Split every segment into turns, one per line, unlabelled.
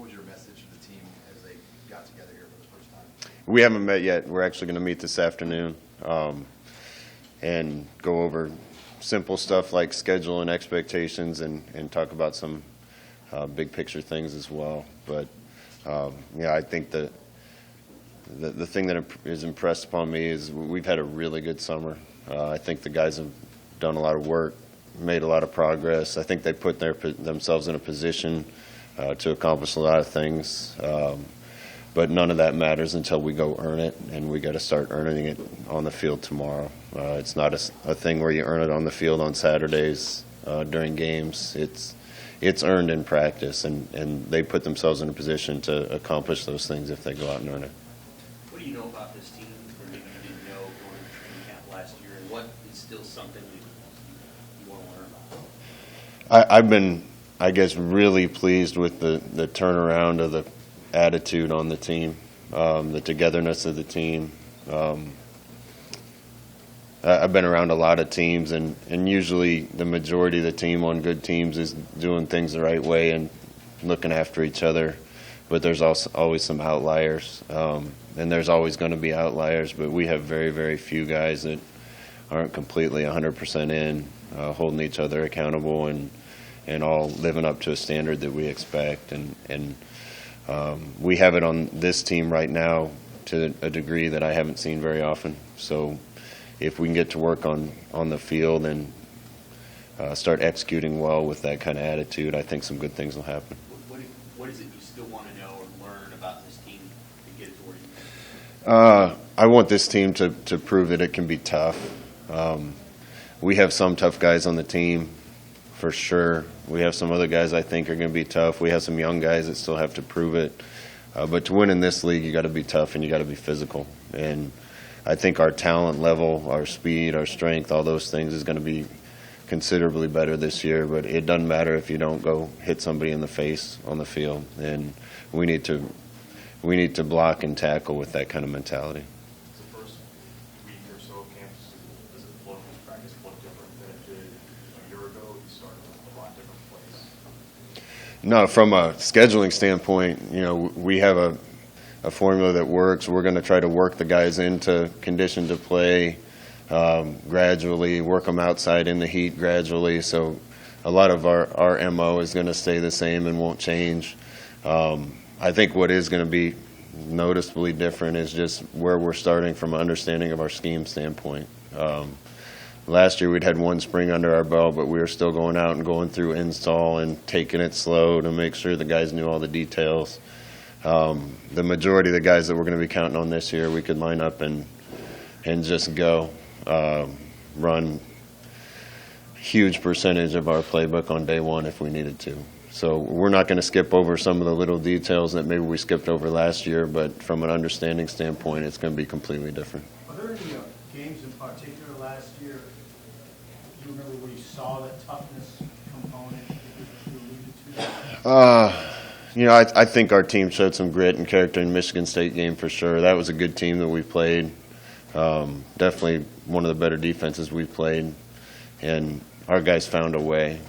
What was your message to the team as they got together here for the first time?
We haven't met yet. We're actually going to meet this afternoon and go over simple stuff like schedule and expectations and talk about some big picture things as well. But, yeah, I think the thing that is impressed upon me is we've had a really good summer. I think the guys have done a lot of work, made a lot of progress. I think they put themselves in a position to accomplish a lot of things. But none of that matters until we go earn it, and we got to start earning it on the field tomorrow. It's not a thing where you earn it on the field on Saturdays during games. It's earned in practice, and they put themselves in a position to accomplish those things if they go out and earn it.
What do you know about this team that maybe you didn't know going to training camp last year, and what is still something you want to learn about?
I've been, I guess, really pleased with the turnaround of the attitude on the team, the togetherness of the team. I've been around a lot of teams, and usually the majority of the team on good teams is doing things the right way and looking after each other. But there's also always some outliers, and there's always going to be outliers. But we have very, very few guys that aren't completely 100% in, holding each other accountable and all living up to a standard that we expect. And we have it on this team right now to a degree that I haven't seen very often. So if we can get to work on the field and start executing well with that kind of attitude, I think some good things will happen.
What is it you still want to know or learn about this team to get it to where you think?
I want this team to prove that it can be tough. We have some tough guys on the team, for sure. We have some other guys I think are going to be tough. We have some young guys that still have to prove it. But to win in this league, you got to be tough and you got to be physical. And I think our talent level, our speed, our strength, all those things is going to be considerably better this year. But it doesn't matter if you don't go hit somebody in the face on the field. And we need to block and tackle with that kind of mentality.
The first week or so of camp, does it look, practice look different than it did a year ago? You started with a lot different place.
No, from a scheduling standpoint, we have a formula that works. We're going to try to work the guys into condition to play gradually, work them outside in the heat gradually. So a lot of our MO is going to stay the same and won't change. I think what is going to be noticeably different is just where we're starting from an understanding of our scheme standpoint. Last year we'd had one spring under our belt, but we were still going out and going through install and taking it slow to make sure the guys knew all the details. The majority of the guys that we're going to be counting on this year, we could line up and just go run huge percentage of our playbook on day one if we needed to. So we're not going to skip over some of the little details that maybe we skipped over last year, but from an understanding standpoint, it's going to be completely different.
Are there any games in particular last year, do you remember where you saw that toughness component that you alluded to?
I think our team showed some grit and character in the Michigan State game for sure. That was a good team that we played. Definitely one of the better defenses we played. And our guys found a way.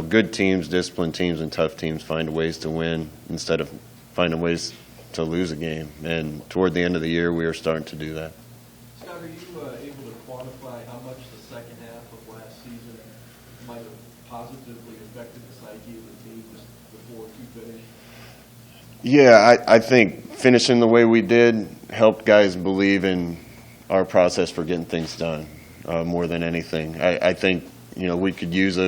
Good teams, disciplined teams, and tough teams find ways to win instead of finding ways to lose a game. And toward the end of the year, we were starting to do that.
Scott, are you able to quantify how much the second half of last season might have positively affected the psyche of the team just before you finished?
Yeah, I think finishing the way we did helped guys believe in our process for getting things done more than anything. I think we could use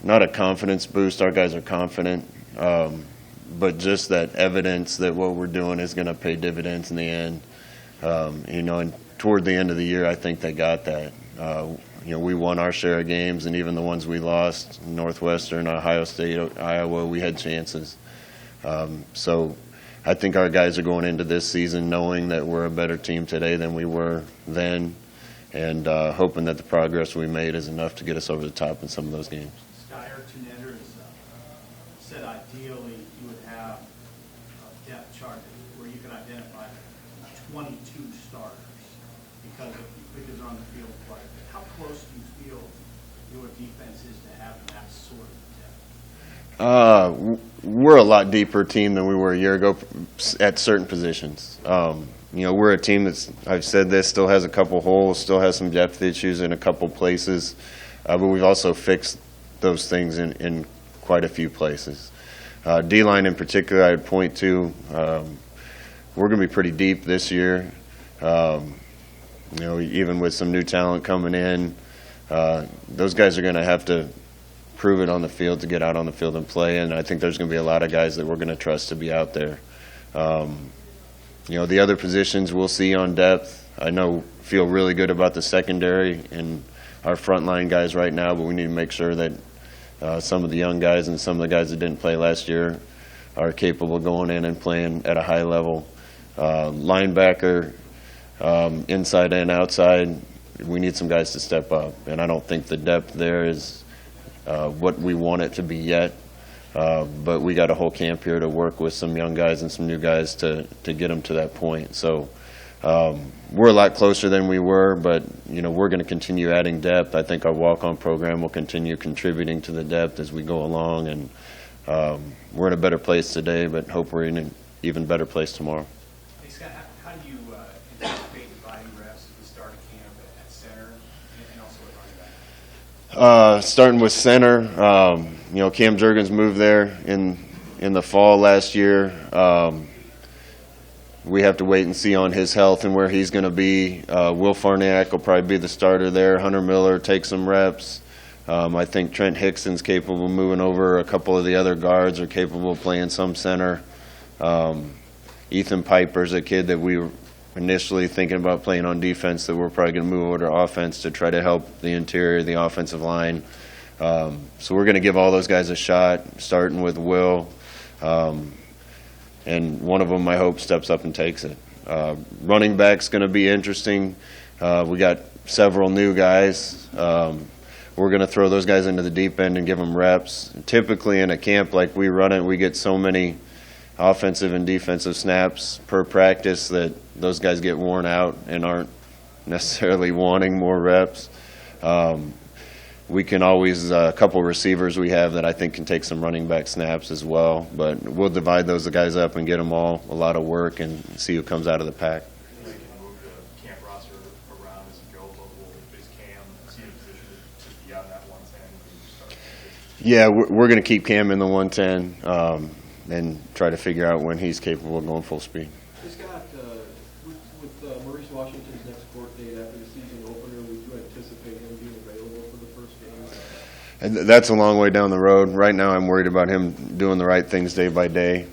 not a confidence boost. Our guys are confident, but just that evidence that what we're doing is going to pay dividends in the end. And toward the end of the year, I think they got that. We won our share of games, and even the ones we lost, Northwestern, Ohio State, Iowa, we had chances. So I think our guys are going into this season knowing that we're a better team today than we were then, and hoping that the progress we made is enough to get us over the top in some of those games.
Skyer Tunetter has said ideally you would have a depth chart where you can identify 22 starters because they're on the field quite a bit. How close do you feel your defense is to having that sort of
We're a lot deeper team than we were a year ago at certain positions. We're a team that's, I've said this, still has a couple holes, still has some depth issues in a couple places, but we've also fixed those things in quite a few places. D-line in particular, I'd point to, we're going to be pretty deep this year. Even with some new talent coming in, those guys are going to have to prove it on the field to get out on the field and play, and I think there's going to be a lot of guys that we're going to trust to be out there. The other positions we'll see on depth. I feel really good about the secondary and our frontline guys right now, but we need to make sure that some of the young guys and some of the guys that didn't play last year are capable of going in and playing at a high level. Linebacker, inside and outside, we need some guys to step up, and I don't think the depth there is what we want it to be yet, but we got a whole camp here to work with some young guys and some new guys to get them to that point. So we're a lot closer than we were, but we're going to continue adding depth. I think our walk-on program will continue contributing to the depth as we go along, and we're in a better place today, but hope we're in an even better place tomorrow.
Hey, Scott, how do you anticipate dividing reps at the start of camp at center and also at running back?
Starting with center, Cam Jurgens moved there in the fall last year. We have to wait and see on his health and where he's going to be. Will Farniak will probably be the starter there. Hunter Miller take some reps. I think Trent Hickson's capable of moving over. A couple of the other guards are capable of playing some center. Ethan Piper's a kid that we were initially thinking about playing on defense that we're probably going to move over to offense to try to help the interior, the offensive line. So we're going to give all those guys a shot, starting with Will. And one of them, I hope, steps up and takes it. Running back's going to be interesting. We got several new guys. We're going to throw those guys into the deep end and give them reps. Typically in a camp like we run it, we get so many offensive and defensive snaps per practice that those guys get worn out and aren't necessarily wanting more reps. We can always, a couple receivers we have that I think can take some running back snaps as well, but we'll divide those guys up and get them all a lot of work and see who comes out of the pack.
You can move the camp roster around as you go, but will is Cam see a position to be on that 110?
Yeah, we're going to keep Cam in the 110 and try to figure out when he's capable of going full speed.
Hey, Scott, with Maurice Washington's next court date after the season opener, would you anticipate him being available for the first game?
And that's a long way down the road. Right now I'm worried about him doing the right things day by day.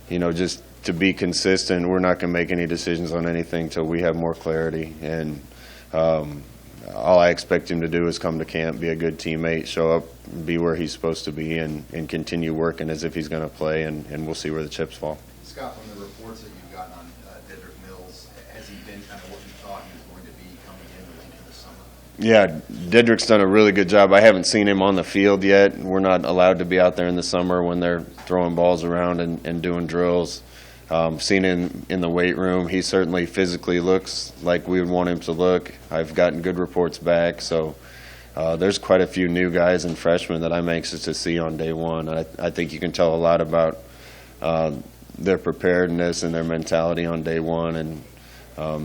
Just to be consistent, we're not going to make any decisions on anything until we have more clarity. And all I expect him to do is come to camp, be a good teammate, show up, be where he's supposed to be, and continue working as if he's going to play, and we'll see where the chips fall.
Scott, from the reports that you've gotten on Dedrick Mills, has he been kind of what you thought he was going to be coming into the summer?
Yeah, Dedrick's done a really good job. I haven't seen him on the field yet. We're not allowed to be out there in the summer when they're throwing balls around and doing drills. Seen him in the weight room. He certainly physically looks like we would want him to look. I've gotten good reports back. So there's quite a few new guys and freshmen that I'm anxious to see on day one. I think you can tell a lot about their preparedness and their mentality on day one. And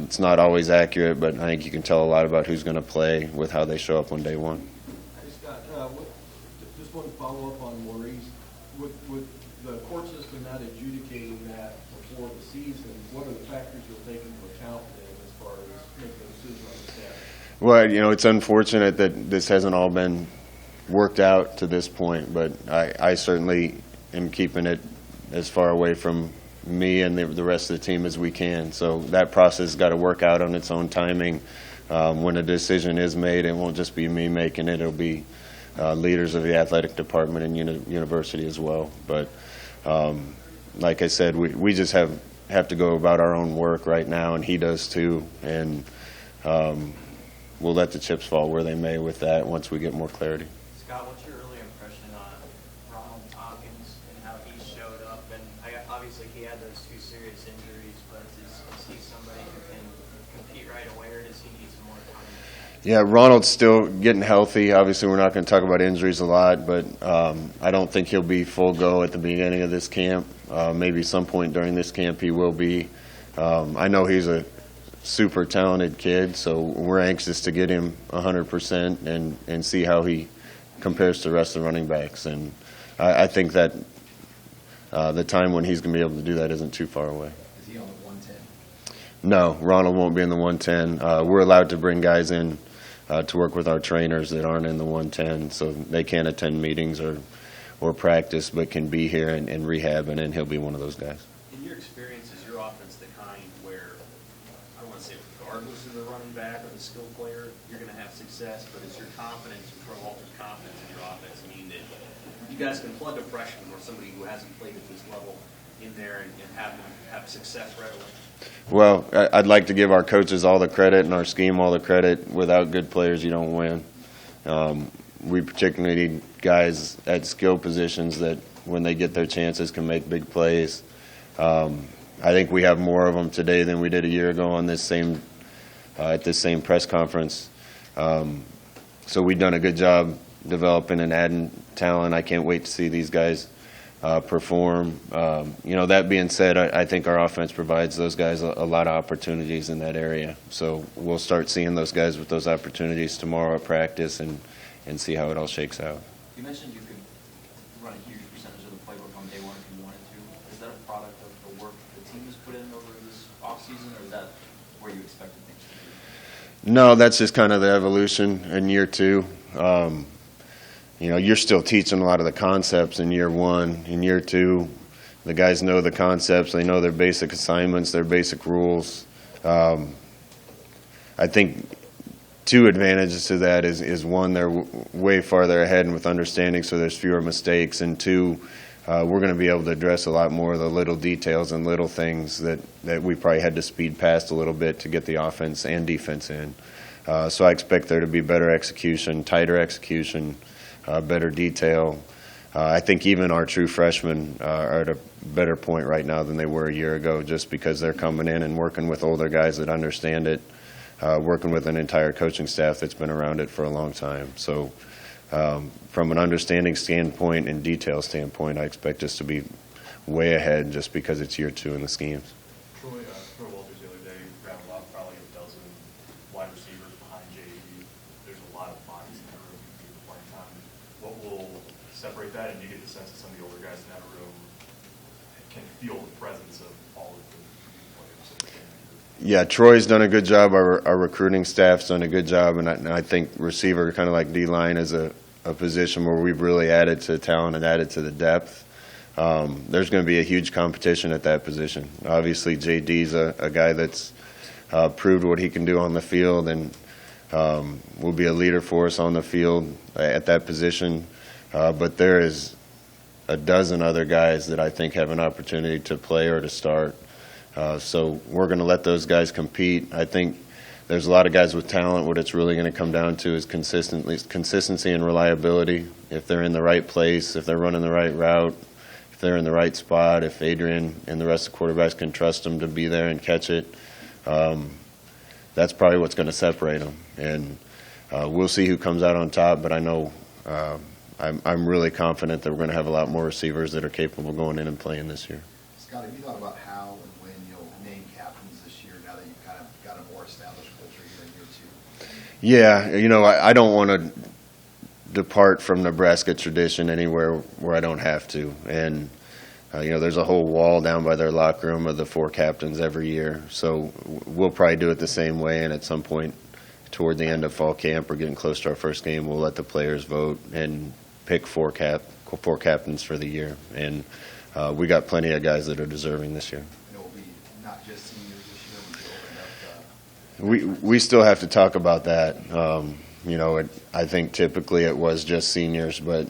it's not always accurate, but I think you can tell a lot about who's going to play with how they show up on day one.
Hey, Scott, just one follow-up on Maurice. With the court system not adjudicating that before the season, what are the factors you'll take into account then as far as making a decision on the staff?
Well, it's unfortunate that this hasn't all been worked out to this point, but I certainly am keeping it as far away from me and the rest of the team as we can. So that process has got to work out on its own timing. When a decision is made, it won't just be me making it. It'll be leaders of the athletic department and university as well. But like I said, we just have to go about our own work right now, and he does too. And we'll let the chips fall where they may with that once we get more clarity.
Scott, what's your early impression on Ronald Hawkins and how he showed up? And obviously he had those two serious injuries, but is he somebody who can compete right away, or does he need some more time?
Yeah, Ronald's still getting healthy. Obviously, we're not going to talk about injuries a lot, but I don't think he'll be full go at the beginning of this camp. Maybe some point during this camp he will be. I know he's a super talented kid, so we're anxious to get him 100% and see how he compares to the rest of the running backs. And I think that the time when he's going to be able to do that isn't too far away.
Is he on the 110?
No, Ronald won't be in the 110. We're allowed to bring guys in to work with our trainers that aren't in the 110, so they can't attend meetings or practice, but can be here and rehab, and then he'll be one of those guys.
In your experience, is your offense the kind where, I don't want to say regardless of the running back or the skill player, you're going to have success, but is your confidence, or Troy Walter's confidence in your offense mean that you guys can plug a freshman or somebody who hasn't played at this level in there and have success right away?
Well, I'd like to give our coaches all the credit and our scheme all the credit. Without good players, you don't win. We particularly need guys at skill positions that, when they get their chances, can make big plays. I think we have more of them today than we did a year ago on this same at this same press conference. So we've done a good job developing and adding talent. I can't wait to see these guys perform. That being said, I think our offense provides those guys a lot of opportunities in that area. So we'll start seeing those guys with those opportunities tomorrow at practice and see how it all shakes out.
You mentioned you could run a huge percentage of the playbook on day one if you wanted to. Is that a product of the work the team has put in over this offseason, or is that where you expected things to be?
No, that's just kind of the evolution in year two. You're still teaching a lot of the concepts in year one. In year two, the guys know the concepts. They know their basic assignments, their basic rules. I think two advantages to that is one, they're way farther ahead and with understanding, so there's fewer mistakes. And two, we're going to be able to address a lot more of the little details and little things that we probably had to speed past a little bit to get the offense and defense in. So I expect there to be better execution, tighter execution, better detail. I think even our true freshmen are at a better point right now than they were a year ago, just because they're coming in and working with older guys that understand it, working with an entire coaching staff that's been around it for a long time. So from an understanding standpoint and detail standpoint, I expect us to be way ahead just because it's year two in the schemes.
Troy Walters the other day rattled off probably a dozen wide receivers behind JD. There's a lot of bodies in that room for playing time. What will separate that, and you get the sense that some of the older guys in that room can feel the presence of all of the players?
Yeah, Troy's done a good job. Our recruiting staff's done a good job, and I think receiver, kind of like D-line, is a position where we've really added to talent and added to the depth. There's going to be a huge competition at that position. Obviously, JD's a guy that's proved what he can do on the field, and will be a leader for us on the field at that position. But there is a dozen other guys that I think have an opportunity to play or to start. So we're going to let those guys compete. I think there's a lot of guys with talent. What it's really going to come down to is consistency and reliability. If they're in the right place, if they're running the right route, if they're in the right spot, if Adrian and the rest of the quarterbacks can trust them to be there and catch it, that's probably what's going to separate them. And we'll see who comes out on top, but I know I'm really confident that we're going to have a lot more receivers that are capable of going in and playing this year.
Scott, have you thought about how and when you'll name captains this year, now that you've kind of got a more established culture here in year two?
Yeah, I don't want to depart from Nebraska tradition anywhere where I don't have to. And, there's a whole wall down by their locker room of the four captains every year. So we'll probably do it the same way, and at some point toward the end of fall camp or getting close to our first game, we'll let the players vote and pick four captains for the year. And we got plenty of guys that are deserving this year.
And it will be not just seniors this year, we open up.
We still have to talk about that. I think typically it was just seniors, but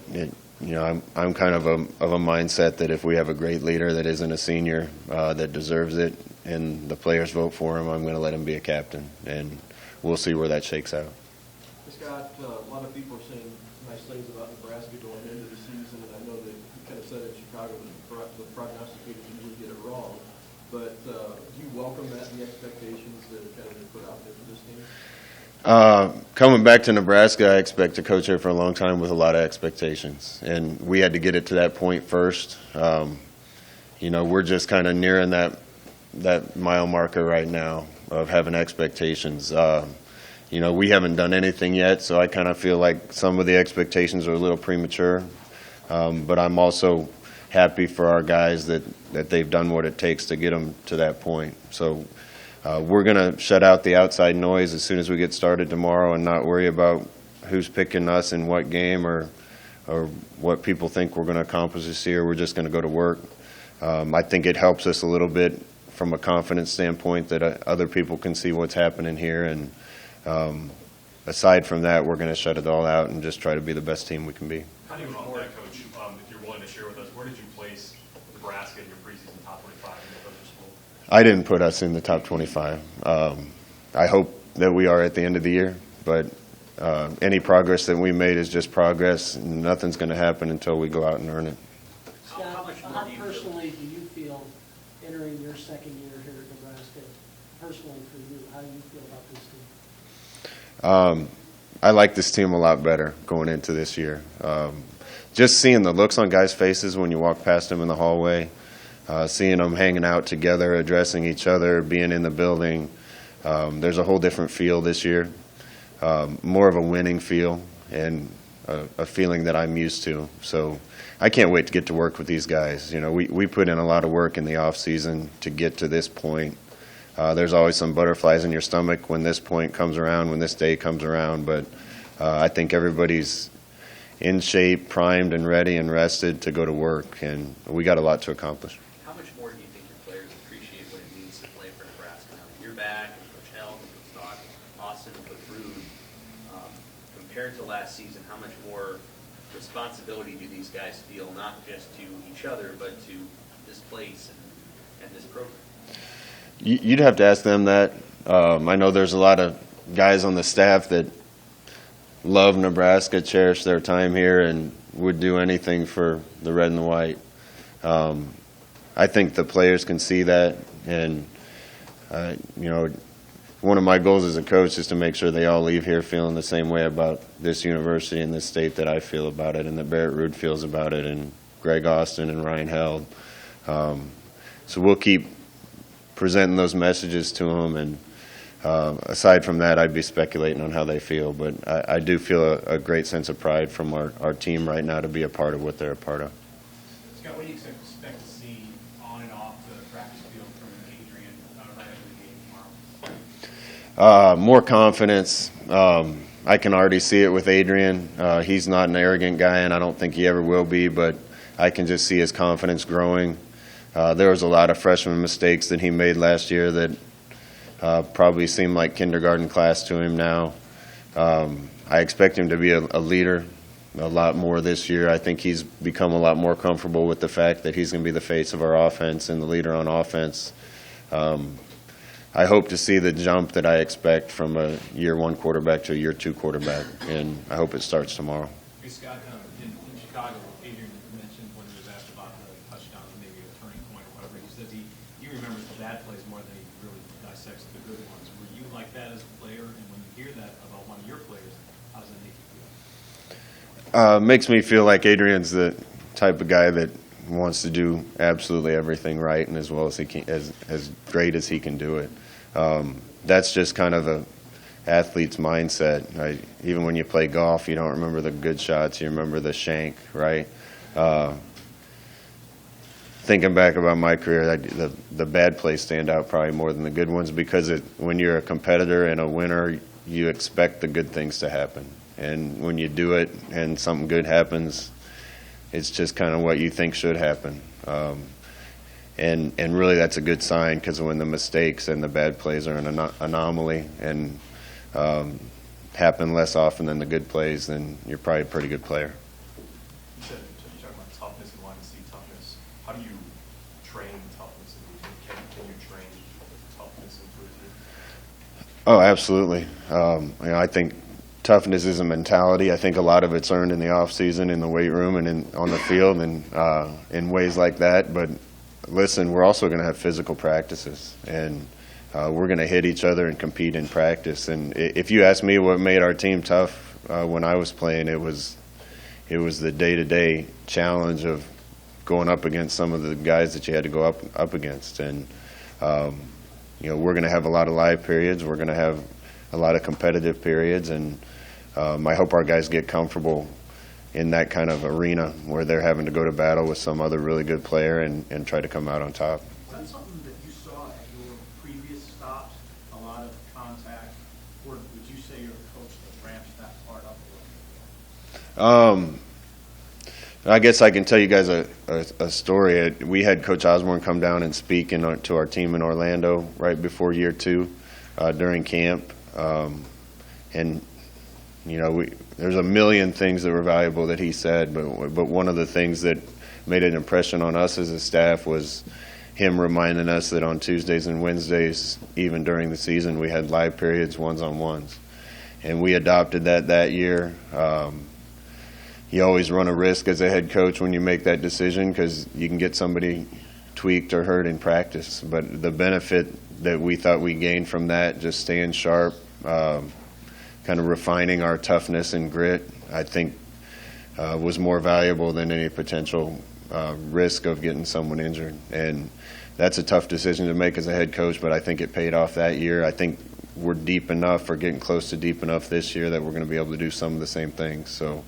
I'm kind of a mindset that if we have a great leader that isn't a senior that deserves it, and the players vote for him, I'm going to let him be a captain, and we'll see where that shakes out.
Scott, a lot of people are saying nice things about Nebraska going into the season, and I know that you kind of said in Chicago that the prognosticators usually get it wrong. but do you welcome that and the expectations that have kind of been put out there for this team?
Coming back to Nebraska, I expect to coach here for a long time with a lot of expectations, and we had to get it to that point first. We're just kind of nearing that mile marker right now of having expectations. We haven't done anything yet, so I kind of feel like some of the expectations are a little premature. But I'm also happy for our guys that they've done what it takes to get them to that point. So we're going to shut out the outside noise as soon as we get started tomorrow and not worry about who's picking us in what game or what people think we're going to accomplish this year. We're just going to go to work. I think it helps us a little bit from a confidence standpoint that other people can see what's happening here. And aside from that, we're going to shut it all out and just try to be the best team we can be.
How do you run that, Coach? If you're willing to share with us, where did you place Nebraska in your preseason top 25 in the coaches poll?
I didn't put us in the top 25. I hope that we are at the end of the year, but any progress that we made is just progress. Nothing's going to happen until we go out and earn it.
Scott,
How much more
how
do you
personally do you feel entering your second year here at Nebraska? Personally for you, how do you feel about this team?
I like this team a lot better going into this year. Just seeing the looks on guys' faces when you walk past them in the hallway, seeing them hanging out together, addressing each other, being in the building. There's a whole different feel this year, more of a winning feel and a feeling that I'm used to. So I can't wait to get to work with these guys. We put in a lot of work in the off season to get to this point. There's always some butterflies in your stomach when this point comes around, when this day comes around, but I think everybody's in shape, primed and ready and rested to go to work, and we got a lot to accomplish.
How much more do you think your players appreciate what it means to play for Nebraska now that you're back, and Coach Held, and Coach Stock, Austin, and Coach Rude, compared to last season, how much more responsibility do these guys feel, not just to each other, but to this place and this program?
You'd have to ask them that. I know there's a lot of guys on the staff that love Nebraska, cherish their time here, and would do anything for the red and the white. I think the players can see that, and one of my goals as a coach is to make sure they all leave here feeling the same way about this university and this state that I feel about it, and that Barrett Ruud feels about it, and Greg Austin and Ryan Held. So we'll keep presenting those messages to them, and aside from that, I'd be speculating on how they feel, but I do feel a great sense of pride from our team right now to be a part of what they're a part of.
Scott, what do you expect to see on and off the practice field from Adrian right after the game tomorrow?
More confidence. I can already see it with Adrian. He's not an arrogant guy, and I don't think he ever will be, but I can just see his confidence growing. There was a lot of freshman mistakes that he made last year that probably seem like kindergarten class to him now. I expect him to be a leader a lot more this year. I think he's become a lot more comfortable with the fact that he's going to be the face of our offense and the leader on offense. I hope to see the jump that I expect from a year one quarterback to a year two quarterback, and I hope it starts tomorrow.
Hey, Scott, in Chicago, Adrian mentioned when he was asked about the touchdown, maybe a turning point or whatever, he says he remembers the bad plays more than he really dissects the good ones. Were you like that as a player? And when you hear that about one of your players, how does that make you feel?
Makes me feel like Adrian's the type of guy that wants to do absolutely everything right and as well as he can, as great as he can do it. That's just kind of a athlete's mindset. Right? Even when you play golf, you don't remember the good shots, you remember the shank, right? Thinking back about my career, the bad plays stand out probably more than the good ones because when you're a competitor and a winner, you expect the good things to happen. And when you do it and something good happens, it's just kind of what you think should happen. And really that's a good sign because when the mistakes and the bad plays are an anomaly and happen less often than the good plays, then you're probably a pretty good player.
You said you talked about toughness and wanting to see toughness. How do you train toughness in the team? Can you train toughness into a team?
Oh, absolutely. I think toughness is a mentality. I think a lot of it's earned in the off season, in the weight room, and on the field, and in ways like that. But listen, we're also going to have physical practices, and we're going to hit each other and compete in practice. And if you ask me what made our team tough when I was playing, it was the day-to-day challenge of going up against some of the guys that you had to go up against. And we're going to have a lot of live periods. We're going to have a lot of competitive periods, and I hope our guys get comfortable in that kind of arena where they're having to go to battle with some other really good player and try to come out on top.
Was that something that you saw at your previous stops, a lot of contact, or would you say you're a coach that ramps that part up a little?
I guess I can tell you guys a story. We had Coach Osborne come down and speak to our team in Orlando right before year 2 during camp. And there's a million things that were valuable that he said, but one of the things that made an impression on us as a staff was him reminding us that on Tuesdays and Wednesdays, even during the season, we had live periods, ones-on-ones. And we adopted that year. You always run a risk as a head coach when you make that decision because you can get somebody tweaked or hurt in practice. But the benefit that we thought we gained from that, just staying sharp, kind of refining our toughness and grit, I think was more valuable than any potential risk of getting someone injured. And that's a tough decision to make as a head coach, but I think it paid off that year. I think we're deep enough or getting close to deep enough this year that we're going to be able to do some of the same things. So,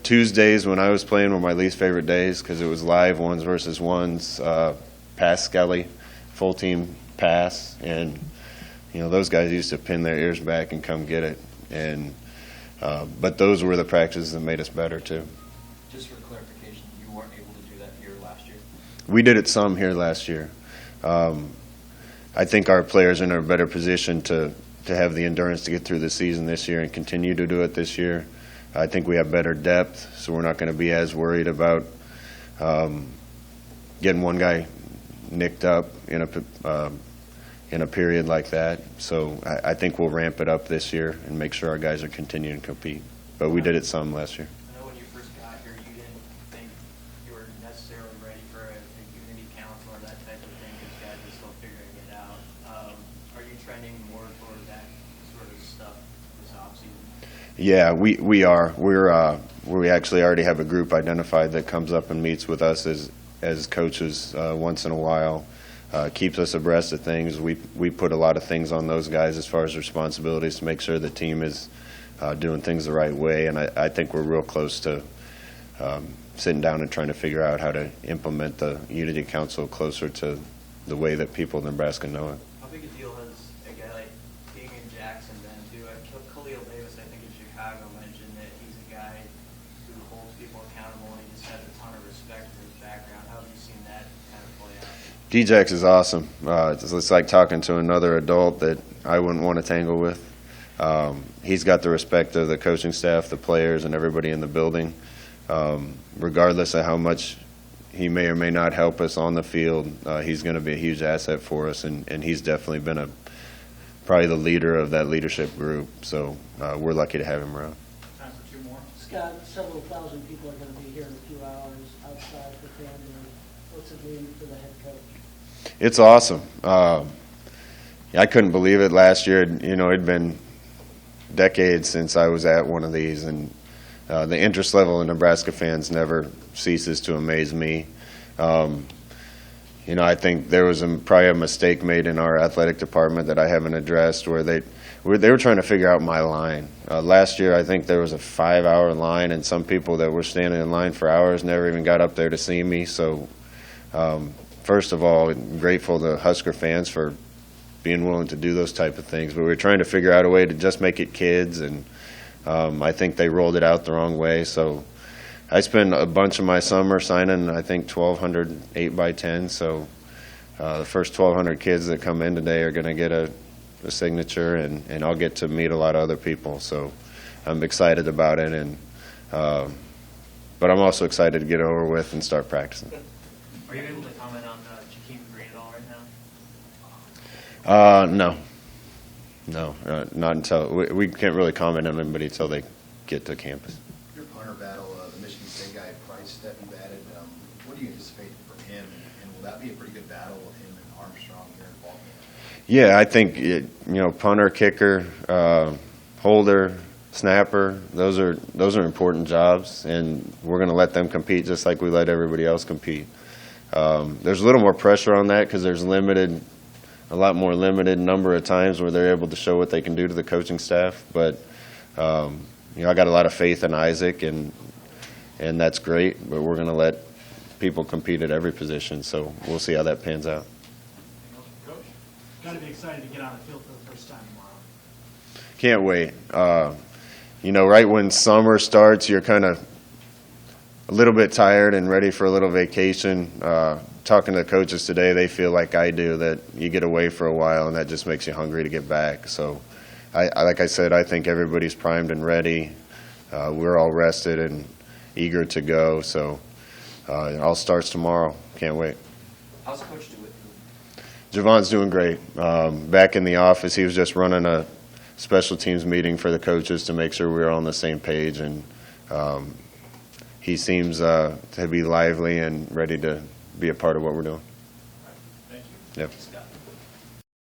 Tuesdays when I was playing were my least favorite days because it was live ones versus ones, pass Skelly, full team pass, and those guys used to pin their ears back and come get it. And but those were the practices that made us better too.
Just for clarification, you weren't able to do that here last year?
We did it some here last year. I think our players are in a better position to have the endurance to get through the season this year and continue to do it this year. I think we have better depth, so we're not going to be as worried about getting one guy nicked up in a period like that. So I think we'll ramp it up this year and make sure our guys are continuing to compete. But we did it some last year.
I know when you first got here, you didn't think you were necessarily ready for a unity council or that type of thing because guys are still figuring it out. Are you trending more toward that sort of stuff this offseason?
Yeah, we are. We actually already have a group identified that comes up and meets with us as coaches once in a while. Keeps us abreast of things. We put a lot of things on those guys as far as responsibilities to make sure the team is doing things the right way, and I think we're real close to sitting down and trying to figure out how to implement the Unity Council closer to the way that people in Nebraska know it.
How big a deal has a guy like being in Jackson been to? Khalil Davis, I think in Chicago, mentioned that he's a guy who holds people accountable and he just has a ton of respect for his background. How have you seen that kind of play out?
DJX is awesome. It's like talking to another adult that I wouldn't want to tangle with. He's got the respect of the coaching staff, the players, and everybody in the building. Regardless of how much he may or may not help us on the field, he's going to be a huge asset for us, and he's definitely been probably the leader of that leadership group. So we're lucky to have him around.
Time for 2 more.
Scott, several thousand people are going to be here in a few hours outside the family. What's it mean for the head coach?
It's awesome. I couldn't believe it last year. It'd been decades since I was at one of these, and the interest level of Nebraska fans never ceases to amaze me. I think there was probably a mistake made in our athletic department that I haven't addressed where they were trying to figure out my line. Last year, I think there was a 5-hour line, and some people that were standing in line for hours never even got up there to see me. So first of all, I'm grateful to Husker fans for being willing to do those type of things. But we were trying to figure out a way to just make it kids, and I think they rolled it out the wrong way. So I spent a bunch of my summer signing, I think, 1,200 8x10. So the first 1,200 kids that come in today are going to get a signature, and I'll get to meet a lot of other people. So I'm excited about it, and but I'm also excited to get it over with and start practicing.
Are you able to comment on Jakeem Green at all right now?
No, not until we can't really comment on anybody until they get to campus.
Your punter battle, the Michigan State guy, Price, that you've added. What do you anticipate from him? And will that be a pretty good battle with him and Armstrong here in fall camp?
Yeah, I think, punter, kicker, holder, snapper, those are important jobs, and we're going to let them compete just like we let everybody else compete. There's a little more pressure on that because there's a lot more limited number of times where they're able to show what they can do to the coaching staff. But I got a lot of faith in Isaac, and that's great. But we're going to let people compete at every position, so we'll see how that pans out.
Coach, got to be excited to get on the field for the first time tomorrow.
Can't wait. Right when summer starts, you're kind of a little bit tired and ready for a little vacation. Talking to the coaches today, they feel like I do, that you get away for a while and that just makes you hungry to get back. So, like I said, I think everybody's primed and ready. We're all rested and eager to go. So, it all starts tomorrow. Can't wait.
How's Coach DeWitt doing?
Javon's doing great. Back in the office, he was just running a special teams meeting for the coaches to make sure we were on the same page, and he seems to be lively and ready to be a part of what we're doing.
Thank you.
Yep.
Scott?